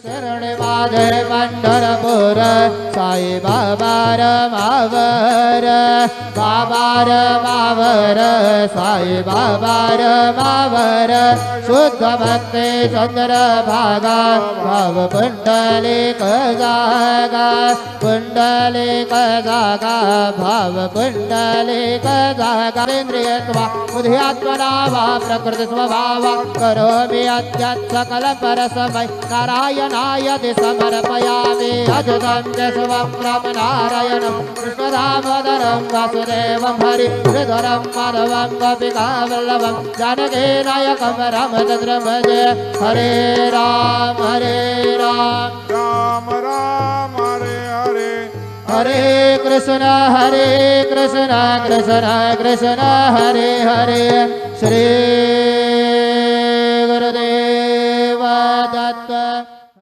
शरणे माझे पंढरपूर साई बाबार मावर बाबार मावर साई बाबार मावर शुद्ध भक्ती चंद्र भागा भाव पुंडलिक जागा पुंडलिक जागा भाव पुंडलिक जागा इंद्रियत्वा बुद्ध्यात्मना वा प्रकृति स्वभावा करोमि अद्यात् सकल परस्मै नारायणाय ते समर्पयामि अजुतं केशवं रामनारायणं कृष्णदामोदरं वासुदेवं हरिधरं माधवं गोपिकावल्लभं जानकीनायकं रामचन्द्रं भजे हरे राम राम राम हरे हरे हरे कृष्ण कृष्ण कृष्ण हरे हरे श्री